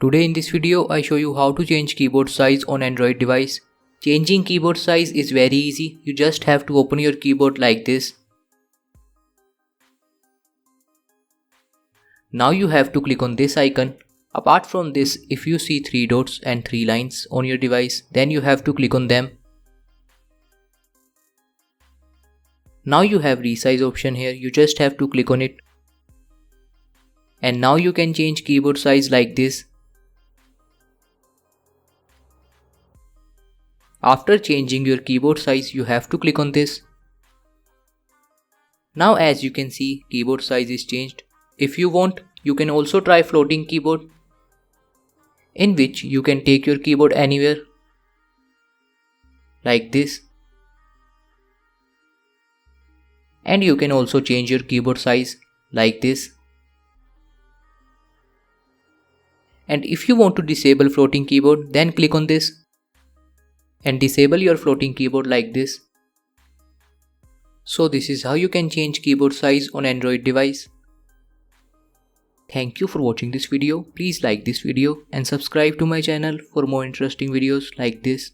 Today in this video I show you how to change keyboard size on Android device. Changing keyboard size is very easy. You just have to open your keyboard like this. Now you have to click on this icon. Apart from this, if you see 3 dots and 3 lines on your device, then you have to click on them. Now you have resize option here, you just have to click on it. And now you can change keyboard size like this. After changing your keyboard size, you have to click on this. Now as you can see, keyboard size is changed. If you want, you can also try floating keyboard, in which you can take your keyboard anywhere, like this. And you can also change your keyboard size, like this. And if you want to disable floating keyboard, then click on this. And disable your floating keyboard like this. So this is how you can change keyboard size on Android device. Thank you for watching this video. Please like this video and subscribe to my channel for more interesting videos like this.